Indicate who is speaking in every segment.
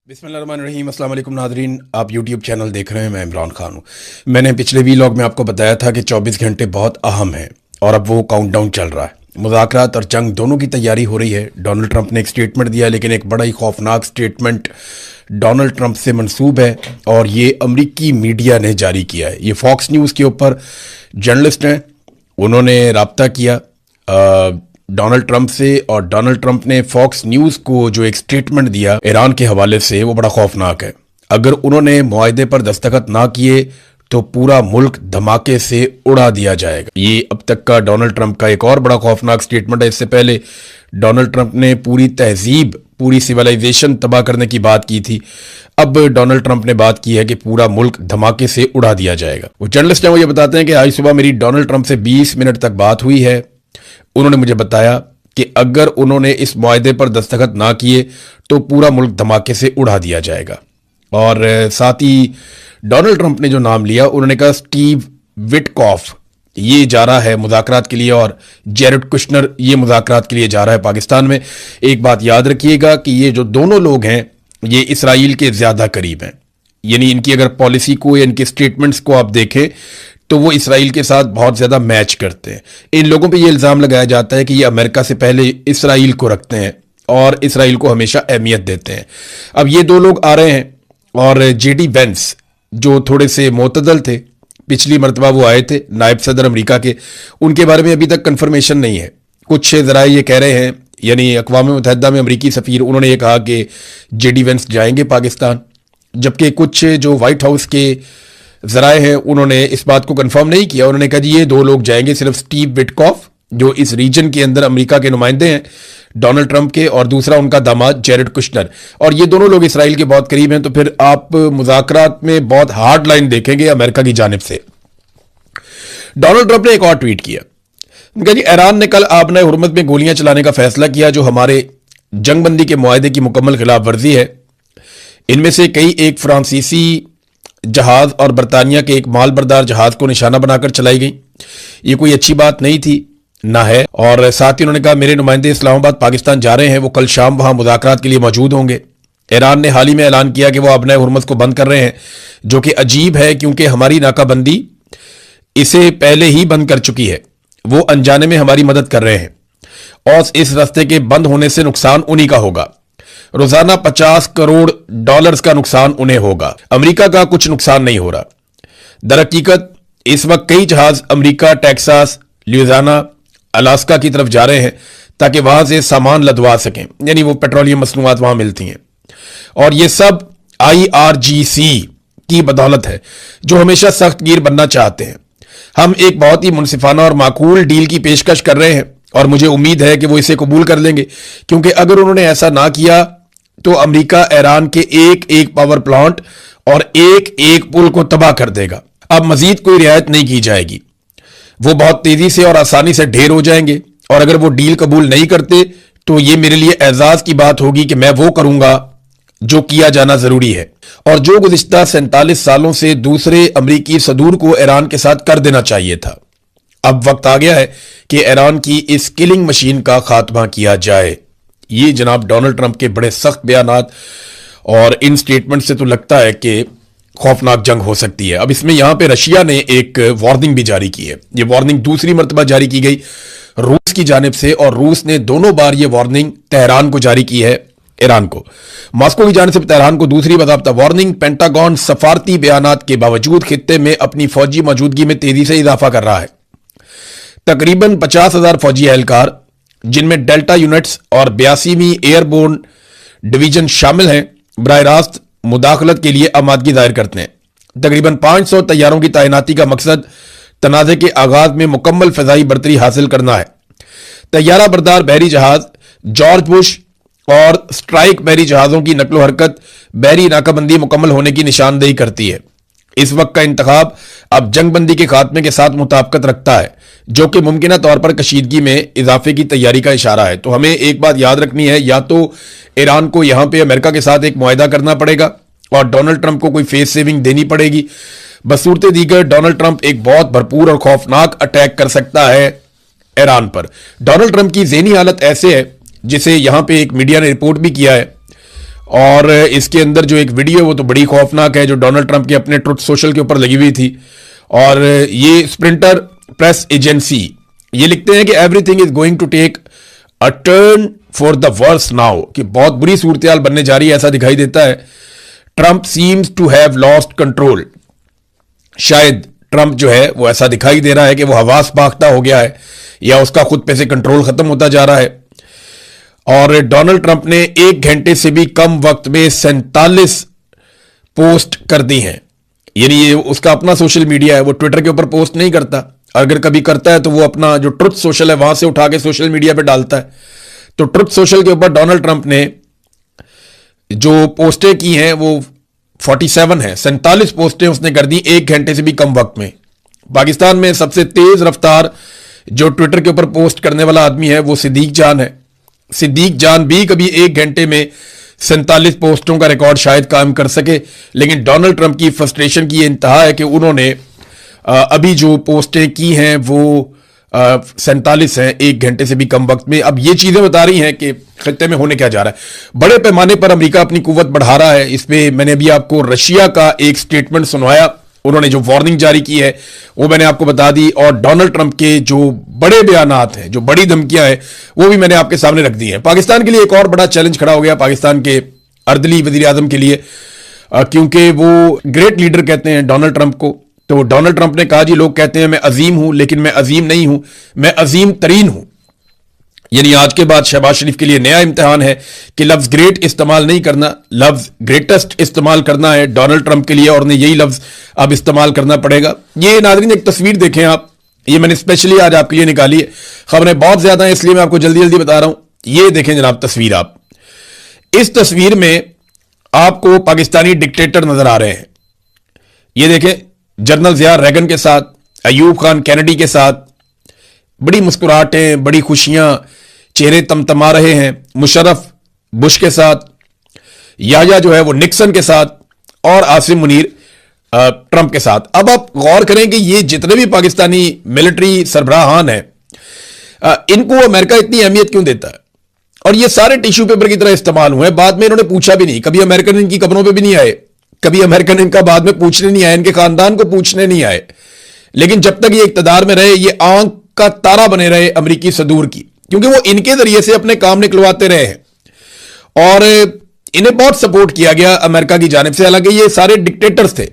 Speaker 1: बिस्मिल्लाहिर्रहमानिर्रहीम। अस्सलाम वालेकुम नाज़रीन, आप यूट्यूब चैनल देख रहे हैं। मैं इमरान खान हूँ। मैंने पिछले वीलॉग में आपको बताया था कि 24 घंटे बहुत अहम हैं और अब वो काउंटडाउन चल रहा है। मुज़ाकरात और जंग दोनों की तैयारी हो रही है। डोनाल्ड ट्रंप ने एक स्टेटमेंट दिया, लेकिन एक बड़ा ही खौफनाक स्टेटमेंट डोनाल्ड ट्रंप से मंसूब है और ये अमरीकी मीडिया ने जारी किया है। ये फॉक्स न्यूज़ के ऊपर जर्नलिस्ट हैं, उन्होंने रब्ता किया डोनाल्ड ट्रंप से, और डोनाल्ड ट्रंप ने फॉक्स न्यूज़ को जो एक स्टेटमेंट दिया ईरान के हवाले से, वो बड़ा खौफनाक है। अगर उन्होंने मुआहदे पर दस्तखत ना किए तो पूरा मुल्क धमाके से उड़ा दिया जाएगा। ये अब तक का डोनाल्ड ट्रंप का एक और बड़ा खौफनाक स्टेटमेंट है। इससे पहले डोनाल्ड ट्रंप ने पूरी तहजीब, पूरी सिविलाइजेशन तबाह करने की बात की थी। अब डोनाल्ड ट्रंप ने बात की है कि पूरा मुल्क धमाके से उड़ा दिया जाएगा। वो जर्नलिस्ट हैं, वो ये बताते हैं कि आज सुबह मेरी डोनाल्ड ट्रंप से 20 मिनट तक बात हुई है। उन्होंने मुझे बताया कि अगर उन्होंने इस मुआहदे पर दस्तखत ना किए तो पूरा मुल्क धमाके से उड़ा दिया जाएगा। और साथ ही डोनाल्ड ट्रंप ने जो नाम लिया, उन्होंने कहा स्टीव विटकॉफ ये जा रहा है मुज़ाकरात के लिए और जेरेड कुशनर ये मुज़ाकरात के लिए जा रहा है पाकिस्तान में। एक बात याद रखिएगा कि ये जो दोनों लोग हैं ये इसराइल के ज़्यादा करीब हैं, यानी इनकी अगर पॉलिसी को या इनके स्टेटमेंट्स को आप देखें तो वो इसराइल के साथ बहुत ज़्यादा मैच करते हैं। इन लोगों पे ये इल्ज़ाम लगाया जाता है कि ये अमेरिका से पहले इसराइल को रखते हैं और इसराइल को हमेशा अहमियत देते हैं। अब ये दो लोग आ रहे हैं और जेडी वेंस जो थोड़े से मोतदल थे, पिछली मरतबा वो आए थे नायब सदर अमेरिका के, उनके बारे में अभी तक कन्फर्मेशन नहीं है। कुछ ज़राए ये कह रहे हैं, यानी अक़वाम मुत्तहिदा में अमेरिकी सफ़ीर, उन्होंने ये कहा कि जेडी वेंस जाएंगे पाकिस्तान, जबकि कुछ जो वाइट हाउस के ज़राए हैं उन्होंने इस बात को कंफर्म नहीं किया। उन्होंने कहा जी ये दो लोग जाएंगे, सिर्फ स्टीव विटकॉफ जो इस रीजन के अंदर अमेरिका के नुमाइंदे हैं डोनाल्ड ट्रंप के, और दूसरा उनका दामाद जेरेड कुशनर, और ये दोनों लोग इसराइल के बहुत करीब हैं। तो फिर आप मुज़ाकरात में बहुत हार्ड लाइन देखेंगे अमेरिका की जानिब से। डोनाल्ड ट्रंप ने एक और ट्वीट किया, कहा जी ईरान ने कल आबना हुर्मत में गोलियां चलाने का फैसला किया जो हमारे जंगबंदी के मुआहदे की मुकम्मल खिलाफ वर्जी है। इनमें से कई एक फ्रांसीसी जहाज और बरतानिया के एक माल बरदार जहाज को निशाना बनाकर चलाई गई। ये कोई अच्छी बात नहीं थी, ना है। और साथ ही उन्होंने कहा मेरे नुमाइंदे इस्लामाबाद पाकिस्तान जा रहे हैं, वो कल शाम वहां मुज़ाकरात के लिए मौजूद होंगे। ईरान ने हाल ही में ऐलान किया कि वो आबना हुर्मत को बंद कर रहे हैं, जो कि अजीब है क्योंकि हमारी नाकाबंदी इसे पहले ही बंद कर चुकी है। वो अनजाने में हमारी मदद कर रहे हैं और इस रास्ते के बंद होने से नुकसान उन्हीं का होगा। रोजाना 50 करोड़ डॉलर्स का नुकसान उन्हें होगा, अमेरिका का कुछ नुकसान नहीं हो रहा। दरहकीकत इस वक्त कई जहाज अमेरिका, टेक्सास, ल्यूजियाना, अलास्का की तरफ जा रहे हैं ताकि वहां से सामान लदवा सकें, यानी वो पेट्रोलियम मसनूआत वहां मिलती हैं। और ये सब IRGC की बदौलत है जो हमेशा सख्त गिर बनना चाहते हैं। हम एक बहुत ही मुनसिफाना और माकूल डील की पेशकश कर रहे हैं और मुझे उम्मीद है कि वो इसे कबूल कर लेंगे, क्योंकि अगर उन्होंने ऐसा ना किया तो अमेरिका ईरान के एक एक पावर प्लांट और एक एक पुल को तबाह कर देगा। अब मजीद कोई रियायत नहीं की जाएगी, वो बहुत तेजी से और आसानी से ढेर हो जाएंगे। और अगर वो डील कबूल नहीं करते तो ये मेरे लिए एजाज की बात होगी कि मैं वो करूंगा जो किया जाना जरूरी है और जो गुज़िश्ता 47 सालों से दूसरे अमरीकी सदूर को ईरान के साथ कर देना चाहिए था। अब वक्त आ गया है कि ईरान की इस किलिंग मशीन का खात्मा किया जाए। ये जनाब डोनाल्ड ट्रंप के बड़े सख्त बयानात, और इन स्टेटमेंट से तो लगता है कि खौफनाक जंग हो सकती है। अब इसमें यहां पे रशिया ने एक वार्निंग भी जारी की है। ये वार्निंग दूसरी मरतबा जारी की गई रूस की जानिब से, और रूस ने दोनों बार ये वार्निंग तेहरान को जारी की है, ईरान को। मॉस्को की जानिब से तेहरान को दूसरी बाकायदा वार्निंग। पेंटागन सफारती बयानात के बावजूद खित्ते में अपनी फौजी मौजूदगी में तेजी से इजाफा कर रहा है। तकरीबन 50,000 फौजी एहलकार, जिनमें डेल्टा यूनिट्स और 82वीं एयरबोर्न डिवीजन शामिल हैं, बराह रास्त मुदाखलत के लिए आमादगी जाहिर करते हैं। तकरीबन 500 तैयारों की तैनाती का मकसद तनाज़े के आगाज में मुकम्मल फ़ज़ाई बर्तरी हासिल करना है। तैयारा बरदार बहरी जहाज जॉर्ज बुश और स्ट्राइक बहरी जहाज़ों की नकलो हरकत बहरी नाकाबंदी मुकम्मल होने की निशानदेही करती है। इस वक्त का इंतखाब अब जंगबंदी के खात्मे के साथ मुताबिकत रखता है, जो कि मुमकिना तौर पर कशीदगी में इजाफे की तैयारी का इशारा है। तो हमें एक बात याद रखनी है, या तो ईरान को यहां पे अमेरिका के साथ एक मुआहदा करना पड़ेगा और डोनाल्ड ट्रंप को कोई फेस सेविंग देनी पड़ेगी। बसूरत दीगर डोनाल्ड ट्रंप एक बहुत भरपूर और खौफनाक अटैक कर सकता है ईरान पर। डोनाल्ड ट्रंप की ज़हनी हालत ऐसे है, जिसे यहां पे एक मीडिया ने रिपोर्ट भी किया है और इसके अंदर जो एक वीडियो है वो तो बड़ी खौफनाक है, जो डोनाल्ड ट्रंप के अपने ट्रुथ सोशल के ऊपर लगी हुई थी। और ये स्प्रिंटर प्रेस एजेंसी ये लिखते हैं कि everything is going to take a turn for the worse now, कि बहुत बुरी सूरत बनने जा रही है, ऐसा दिखाई देता है। Trump seems to have lost control, शायद ट्रंप जो है वो ऐसा दिखाई दे रहा है कि वो हवास बाख्ता हो गया है या उसका खुद पे से कंट्रोल खत्म होता जा रहा है। और डोनाल्ड ट्रंप ने 1 घंटे से भी कम वक्त में 47 पोस्ट कर दी हैं। यानी ये उसका अपना सोशल मीडिया है, वो ट्विटर के ऊपर पोस्ट नहीं करता, अगर कभी करता है तो वो अपना जो ट्रुथ सोशल है वहां से उठा के सोशल मीडिया पे डालता है। तो ट्रुथ सोशल के ऊपर डोनाल्ड ट्रंप ने जो पोस्टें की हैं वो 47 है, 47 पोस्टें उसने कर दी 1 घंटे से भी कम वक्त में। पाकिस्तान में सबसे तेज रफ्तार जो ट्विटर के ऊपर पोस्ट करने वाला आदमी है वो सिद्दीक जान है। सिद्दीक जान भी कभी 1 घंटे में 47 पोस्टों का रिकॉर्ड शायद कायम कर सके, लेकिन डोनाल्ड ट्रंप की फ्रस्ट्रेशन की इंतहा है कि उन्होंने अभी जो पोस्टें की हैं वो 47 हैं 1 घंटे से भी कम वक्त में। अब ये चीजें बता रही हैं कि खत्ते में होने क्या जा रहा है। बड़े पैमाने पर अमेरिका अपनी कुव्वत बढ़ा रहा है। इसमें मैंने अभी आपको रशिया का एक स्टेटमेंट सुनवाया, उन्होंने जो वार्निंग जारी की है वो मैंने आपको बता दी, और डोनाल्ड ट्रंप के जो बड़े बयानात हैं, जो बड़ी धमकियां हैं, वो भी मैंने आपके सामने रख दी हैं। पाकिस्तान के लिए एक और बड़ा चैलेंज खड़ा हो गया, पाकिस्तान के अर्दली वजीर आजम के लिए, क्योंकि वो ग्रेट लीडर कहते हैं डोनाल्ड ट्रंप को। तो डोनाल्ड ट्रंप ने कहा जी लोग कहते हैं मैं अजीम हूं, लेकिन मैं अजीम नहीं हूं, मैं अजीम तरीन हूं। यानी आज के बाद शहबाज शरीफ के लिए नया इम्तिहान है कि लफ्ज ग्रेट इस्तेमाल नहीं करना, लफ्ज ग्रेटेस्ट इस्तेमाल करना है डोनाल्ड ट्रंप के लिए, और उन्हें यही लफ्ज अब इस्तेमाल करना पड़ेगा। ये नाज़रीन एक तस्वीर देखें आप, ये मैंने स्पेशली आज आपके लिए निकाली है, खबरें बहुत ज्यादा हैं इसलिए मैं आपको जल्दी जल्दी बता रहा हूं। ये देखें जनाब तस्वीर, आप इस तस्वीर में आपको पाकिस्तानी डिक्टेटर नजर आ रहे हैं। ये देखें जनरल जिया रेगन के साथ, अयूब खान कैनेडी के साथ, बड़ी मुस्कुराहटें, बड़ी खुशियां, चेहरे तमतमा रहे हैं। मुशर्रफ बुश के साथ, याया जो है वो निक्सन के साथ, और आसिम मुनीर ट्रंप के साथ। अब आप गौर करें कि ये जितने भी पाकिस्तानी मिलिट्री सरबराहान हैं, इनको अमेरिका इतनी अहमियत क्यों देता है, और ये सारे टिश्यू पेपर की तरह इस्तेमाल हुए। बाद में इन्होंने पूछा भी नहीं, कभी अमेरिकन इनकी कब्रों पे भी नहीं आए, कभी अमेरिकन इनका बाद में पूछने नहीं आए, इनके खानदान को पूछने नहीं आए। लेकिन जब तक ये इक्तदार में रहे, ये आंख का तारा बने रहे अमेरिकी सदूर की, क्योंकि वो इनके जरिए से अपने काम निकलवाते रहे हैं और इन्हें बहुत सपोर्ट किया गया अमेरिका की जानिब से। हालांकि ये सारे डिक्टेटर्स थे,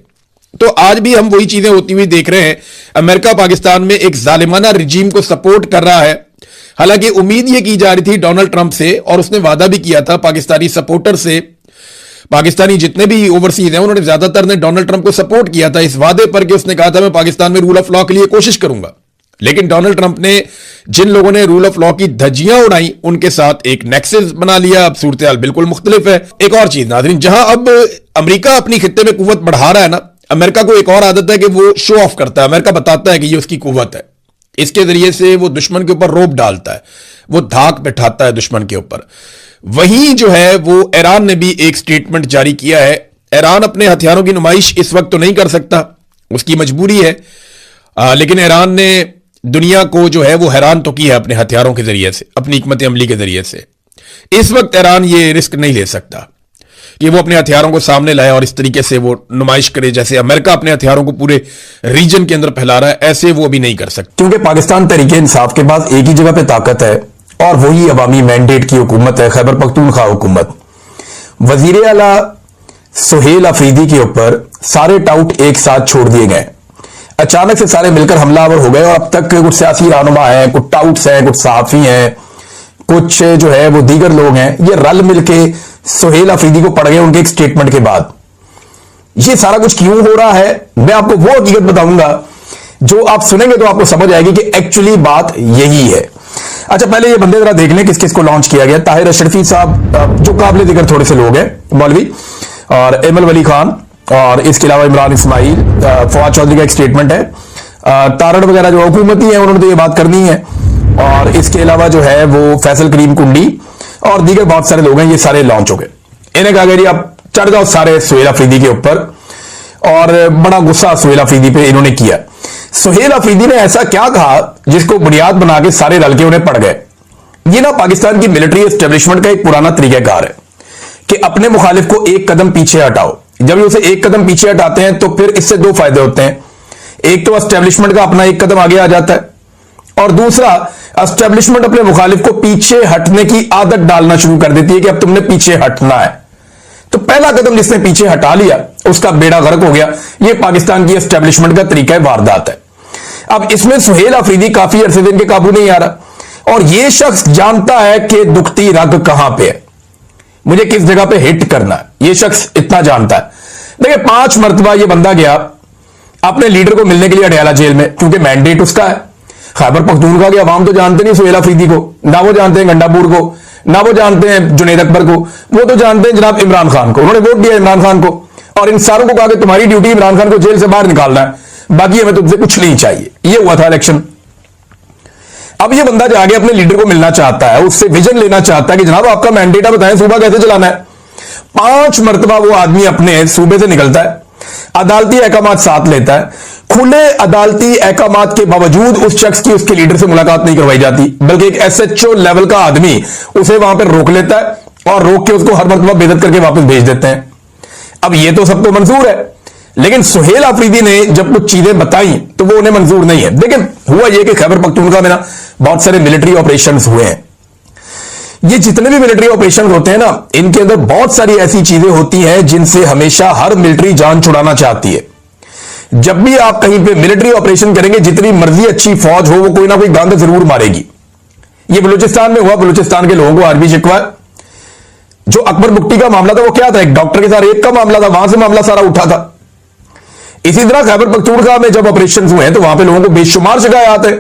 Speaker 1: तो आज भी हम वही चीजें होती हुई देख रहे हैं। अमेरिका पाकिस्तान में एक जालिमाना रिजीम को सपोर्ट कर रहा है। हालांकि उम्मीद यह की जा रही थी डोनाल्ड ट्रंप से, और उसने वादा भी किया था पाकिस्तानी सपोर्टर से, पाकिस्तानी जितने भी ओवरसीज हैं उन्होंने ज्यादातर ने डोनाल्ड ट्रंप को सपोर्ट किया था इस वादे पर कि उसने कहा था मैं पाकिस्तान में रूल ऑफ लॉ के लिए कोशिश करूंगा। लेकिन डोनाल्ड ट्रंप ने जिन लोगों ने रूल ऑफ लॉ की धज्जियां उड़ाई उनके साथ एक नेक्सस बना लिया। अब सूरत हाल बिल्कुल मुख्तलिफ है। एक और चीज नाज़रीन, जहां अब अमेरिका अपनी खित्ते में कुव्वत बढ़ा रहा है ना, अमेरिका को एक और आदत है कि वो शो ऑफ करता है। अमेरिका बताता है कि ये उसकी कुव्वत है, इसके जरिए से वो दुश्मन के ऊपर रोब डालता है, वो धाक बैठाता है दुश्मन के ऊपर। वहीं जो है वो ईरान ने भी एक स्टेटमेंट जारी किया है। ईरान अपने हथियारों की नुमाइश इस वक्त तो नहीं कर सकता, उसकी मजबूरी है, लेकिन ईरान ने दुनिया को जो है वो हैरान तो किया है अपने हथियारों के जरिए से, अपनी हिकमत अमली के जरिए से। इस वक्त ईरान ये रिस्क नहीं ले सकता कि वो अपने हथियारों को सामने लाए और इस तरीके से वो नुमाइश करे जैसे अमेरिका अपने हथियारों को पूरे रीजन के अंदर फैला रहा है। ऐसे वो भी नहीं कर सकते,
Speaker 2: क्योंकि पाकिस्तान तहरीके इंसाफ के पास एक ही जगह पे ताकत है और वही अवामी मैंडेट की हुकूमत है, खैबर पख्तूनख्वा हुकूमत। वजीर आला सुहेल अफरीदी के ऊपर सारे टाउट एक साथ छोड़ दिए गए। अचानक से सारे मिलकर हमलावर हो गए और अब तक कुछ सियासी रहनुमा हैं, कुछ टाउट्स हैं, कुछ सहाफी हैं, कुछ जो है वो दीगर लोग हैं, ये रल मिलके सुहेल अफरीदी को पड़ गए उनके एक स्टेटमेंट के बाद। ये सारा कुछ क्यों हो रहा है मैं आपको वो हकीकत बताऊंगा जो आप सुनेंगे तो आपको समझ आएगी कि एक्चुअली बात यही है। अच्छा, पहले ये बंदे जरा देख लें किस किस को लॉन्च किया गया। ताहिर अशरफी साहब जो काबिल जिक्र थोड़े से लोग हैं, मौलवी, और एमल वली खान, और इसके अलावा इमरान इस्माइल, फवाद चौधरी का एक स्टेटमेंट है, तारड़ वगैरह जो हुकूमती है उन्होंने तो ये बात करनी है, और इसके अलावा जो है वो फैसल करीम कुंडी और दीगर बहुत सारे लोग हैं, ये सारे लॉन्च हो गए। इन्हें कहा गया आप चढ़ जाओ सारे सुहेल अफरीदी के ऊपर, और बड़ा गुस्सा सुहेल अफरीदी पे इन्होंने किया। सुहेल अफरीदी ने ऐसा क्या कहा जिसको बुनियाद बना के सारे रल के उन्हें पड़ गए। ये ना पाकिस्तान की मिलिट्री एस्टेब्लिशमेंट का एक पुराना तरीकाकार है कि अपने मुखालिफ को एक कदम पीछे हटाओ। जब ये उसे एक कदम पीछे हटाते हैं तो फिर इससे दो फायदे होते हैं। एक तो एस्टेब्लिशमेंट का अपना एक कदम आगे आ जाता है, और दूसरा एस्टेब्लिशमेंट अपने मुखालिफ को पीछे हटने की आदत डालना शुरू कर देती है कि अब तुमने पीछे हटना है। तो पहला कदम जिसने पीछे हटा लिया उसका बेड़ा गर्क हो गया। यह पाकिस्तान की एस्टेब्लिशमेंट का तरीका वारदात है। अब इसमें सुहेल अफरीदी काफी अरसे से इनके काबू नहीं आ रहा, और यह शख्स जानता है कि दुखती रग कहां पे है, मुझे किस जगह पे हिट करना है। यह शख्स इतना जानता है। देखिए 5 मरतबा यह बंदा गया अपने लीडर को मिलने के लिए अडयाला जेल में, क्योंकि मैंडेट उसका है। खैबर पख्तूनख्वा की आवाम तो जानते नहीं सुहेल अफरीदी को, ना वो जानते हैं गंडापुर को, ना वो जानते हैं जुनेद अकबर को, वो तो जानते हैं जनाब इमरान खान को। उन्होंने वोट दिया इमरान खान को, और इन सारों को कहा कि तुम्हारी ड्यूटी इमरान खान को जेल से बाहर निकालना है, बाकी हमें तुमसे कुछ नहीं चाहिए। यह हुआ था इलेक्शन। अब यह बंदा जाके अपने लीडर को मिलना चाहता है, उससे विजन लेना चाहता है कि जनाब आपका मैंडेट है, बताएं सूबा कैसे चलाना है। 5 मरतबा वो आदमी अपने सूबे से निकलता है, अदालती अहकामात साथ लेता है, खुले अदालती अहकामात के बावजूद उस शख्स की उसके लीडर से मुलाकात नहीं करवाई जाती, बल्कि एक एसएचओ लेवल का आदमी उसे वहां पर रोक लेता है और रोक के उसको हर मरतबा बेइज्जत करके वापस भेज देते हैं। अब ये तो सबको मंजूर है, लेकिन सुहेल अफरीदी ने जब कुछ चीजें बताई तो वो उन्हें मंजूर नहीं है। लेकिन हुआ यह कि खैबर पख्तूनख्वा में ना बहुत सारे मिलिट्री ऑपरेशंस हुए हैं। ये जितने भी मिलिट्री ऑपरेशन होते हैं ना, इनके अंदर बहुत सारी ऐसी चीजें होती हैं जिनसे हमेशा हर मिलिट्री जान छुड़ाना चाहती है। जब भी आप कहीं पे मिलिट्री ऑपरेशन करेंगे, जितनी मर्जी अच्छी फौज हो, वो कोई ना कोई गंद जरूर मारेगी। ये बलूचिस्तान में हुआ, बलूचिस्तान के लोगों को आज भी शिकवा है। जो अकबर बुक्टी का मामला था वो क्या था, एक डॉक्टर के साथ रेप का मामला था, वहां से मामला सारा उठा था। इसी तरह खैबर पख्तूनख्वा में जब ऑपरेशन हुए हैं तो वहां पे लोगों को बेशुमार शिकायत है,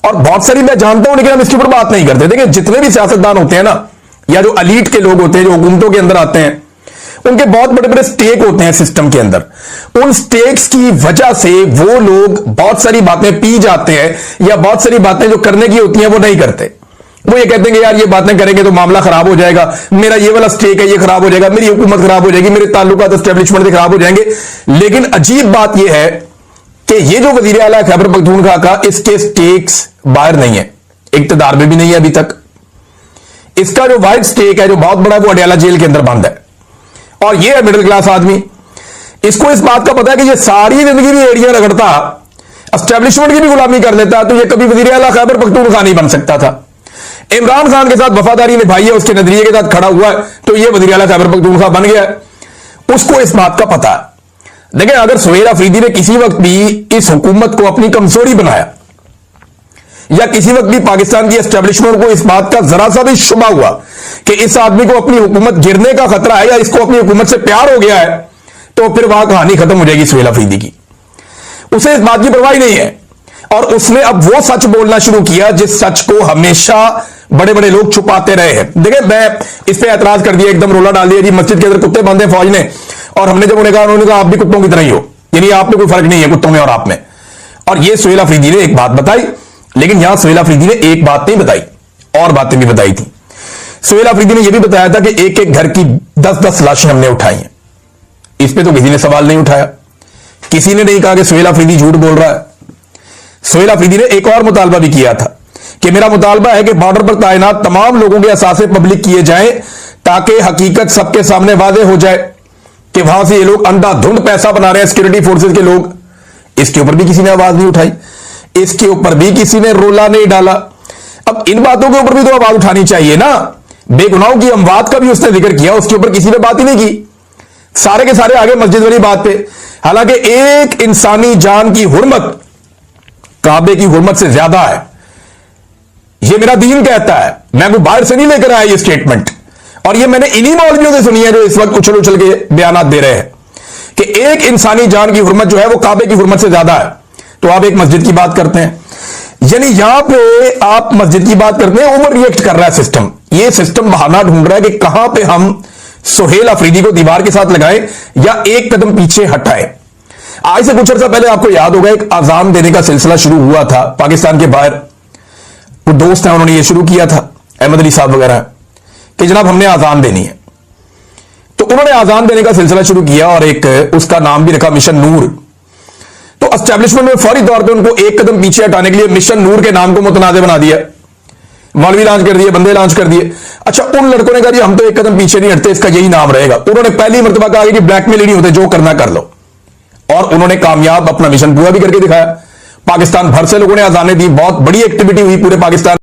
Speaker 2: और बहुत सारी मैं जानता हूं, लेकिन हम इसके ऊपर बात नहीं करते। देखिए जितने भी सियासतदान होते हैं ना, या जो अलीट के लोग होते हैं, जो हुकूमतों के अंदर आते हैं, उनके बहुत बड़े बड़े स्टेक होते हैं सिस्टम के अंदर। उन स्टेक्स की वजह से वो लोग बहुत सारी बातें पी जाते हैं, या बहुत सारी बातें जो करने की होती हैं वो नहीं करते। वो ये कहते हैं कि यार ये बातें करेंगे तो मामला खराब हो जाएगा, मेरा ये वाला स्टेक है ये खराब हो जाएगा, मेरी हुकूमत खराब हो जाएगी, मेरे ताल्लुकात एस्टेब्लिशमेंट से खराब हो जाएंगे। लेकिन अजीब बात यह है कि ये जो वजीर आला खैबर पख्तूनख्वा का, इसके स्टेक्स बाहर नहीं है, इक्तदार में भी नहीं है अभी तक। इसका जो वाइड स्टेक है, जो बहुत बड़ा, वो अडयाला जेल के अंदर बंद है। और ये है मिडिल क्लास आदमी, इसको इस बात का पता है कि ये सारी जिंदगी भी एड़ियां रगड़ता, एस्टेब्लिशमेंट की भी गुलामी कर लेता, तो ये कभी वजीर आला खैबर पख्तूनख्वा नहीं बन सकता था। इमरान खान के साथ वफादारी निभाई है, उसके नजरिए के साथ खड़ा हुआ है, तो ये वजीर आला खैबर पख्तूनख्वा बन गया है। उसको इस बात का पता है। देखिए अगर सुहेल अफरीदी ने किसी वक्त भी इस हुकूमत को अपनी कमजोरी बनाया, या किसी वक्त भी पाकिस्तान की एस्टेब्लिशमेंट को इस बात का जरा सा भी शुबा हुआ कि इस आदमी को अपनी हुकूमत गिरने का खतरा है, या इसको अपनी हुकूमत से प्यार हो गया है, तो फिर वहां कहानी खत्म हो जाएगी सुहेल अफरीदी की। उसे इस बात की परवाह नहीं है, और उसने अब वो सच बोलना शुरू किया जिस सच को हमेशा बड़े बड़े लोग छुपाते रहे हैं। देखिए मैं इस पे एतराज कर दिया, एकदम रोला डाल दिया जी मस्जिद के अंदर कुत्ते बांधे फौज ने, और हमने जब उन्हें कहा, उन्होंने कहा आप भी कुत्तों की तरह ही हो, यानी आप में कोई फर्क नहीं है कुत्तों में और आप में। और ये सुहेल अफरीदी ने एक बात बताई, लेकिन यहां सुहेल अफरीदी ने एक बात नहीं बताई, और बातें भी बताई थी। सुहेल अफरीदी ने यह भी बताया था कि एक एक घर की 10-10 लाशें हमने उठाई हैं। इस पे तो किसी ने सवाल नहीं उठाया, किसी ने नहीं कहा कि सुहेल अफरीदी झूठ बोल रहा है। सुहेल अफरीदी ने एक और मुतालबा भी किया था कि मेरा मुतालबा है कि बॉर्डर पर तैनात तमाम लोगों के असासे पब्लिक किए जाएं, ताकि हकीकत सबके सामने वाज़ेह हो जाए कि वहां से ये लोग अंधाधुंध पैसा बना रहे हैं, सिक्योरिटी फोर्सेज के लोग। इसके ऊपर भी किसी ने आवाज नहीं उठाई, इसके ऊपर भी किसी ने रोला नहीं डाला। अब इन बातों के ऊपर भी तो आवाज उठानी चाहिए ना। बेगुनाहों की अमवात का भी उसने जिक्र किया, उसके ऊपर किसी ने बात ही नहीं की। सारे के सारे आगे मस्जिद वाली बात पे, हालांकि एक इंसानी जान की हुर्मत काबे की हुर्मत से ज्यादा है, ये मेरा दीन कहता है। मैं कोई बाहर से नहीं लेकर आया ये स्टेटमेंट, और ये मैंने इन्हीं मौलवियों से सुनी है जो इस वक्त उछल उछल के बयानात दे रहे हैं कि एक इंसानी जान की हुर्मत जो है वो काबे की हुर्मत से ज्यादा है। तो आप एक मस्जिद की बात करते हैं, यानी यहां पे आप मस्जिद की बात करते हैं, ओवर रिएक्ट कर रहा है सिस्टम। ये सिस्टम बहाना ढूंढ रहा है कि कहां पे हम सुहेल अफरीदी को दीवार के साथ लगाएं या एक कदम पीछे हटाएं। आज से कुछ अर्सा पहले आपको याद होगा एक अजान देने का सिलसिला शुरू हुआ था पाकिस्तान के बाहर। वो दोस्त हैं, उन्होंने ये शुरू किया था, अहमद अली साहब वगैरह, कि जनाब हमने आजान देनी है। तो उन्होंने आजान देने का सिलसिला शुरू किया और एक उसका नाम भी रखा मिशन नूर। तो एस्टेब्लिशमेंट में फौरी तौर पे उनको एक कदम पीछे हटाने के लिए मिशन नूर के नाम को मुतनाज़ बना दिया। मौलवी लॉन्च कर दिए, बंदे लॉन्च कर दिए। अच्छा, उन लड़कों ने कहा जी हम तो एक कदम पीछे नहीं हटते, इसका यही नाम रहेगा। उन्होंने पहली मर्तबा कहा कि ब्लैकमेल ही नहीं होते, जो करना कर लो, और उन्होंने कामयाब अपना मिशन पूरा भी करके दिखाया। पाकिस्तान भर से लोगों ने अजानें दी, बहुत बड़ी एक्टिविटी हुई पूरे पाकिस्तान।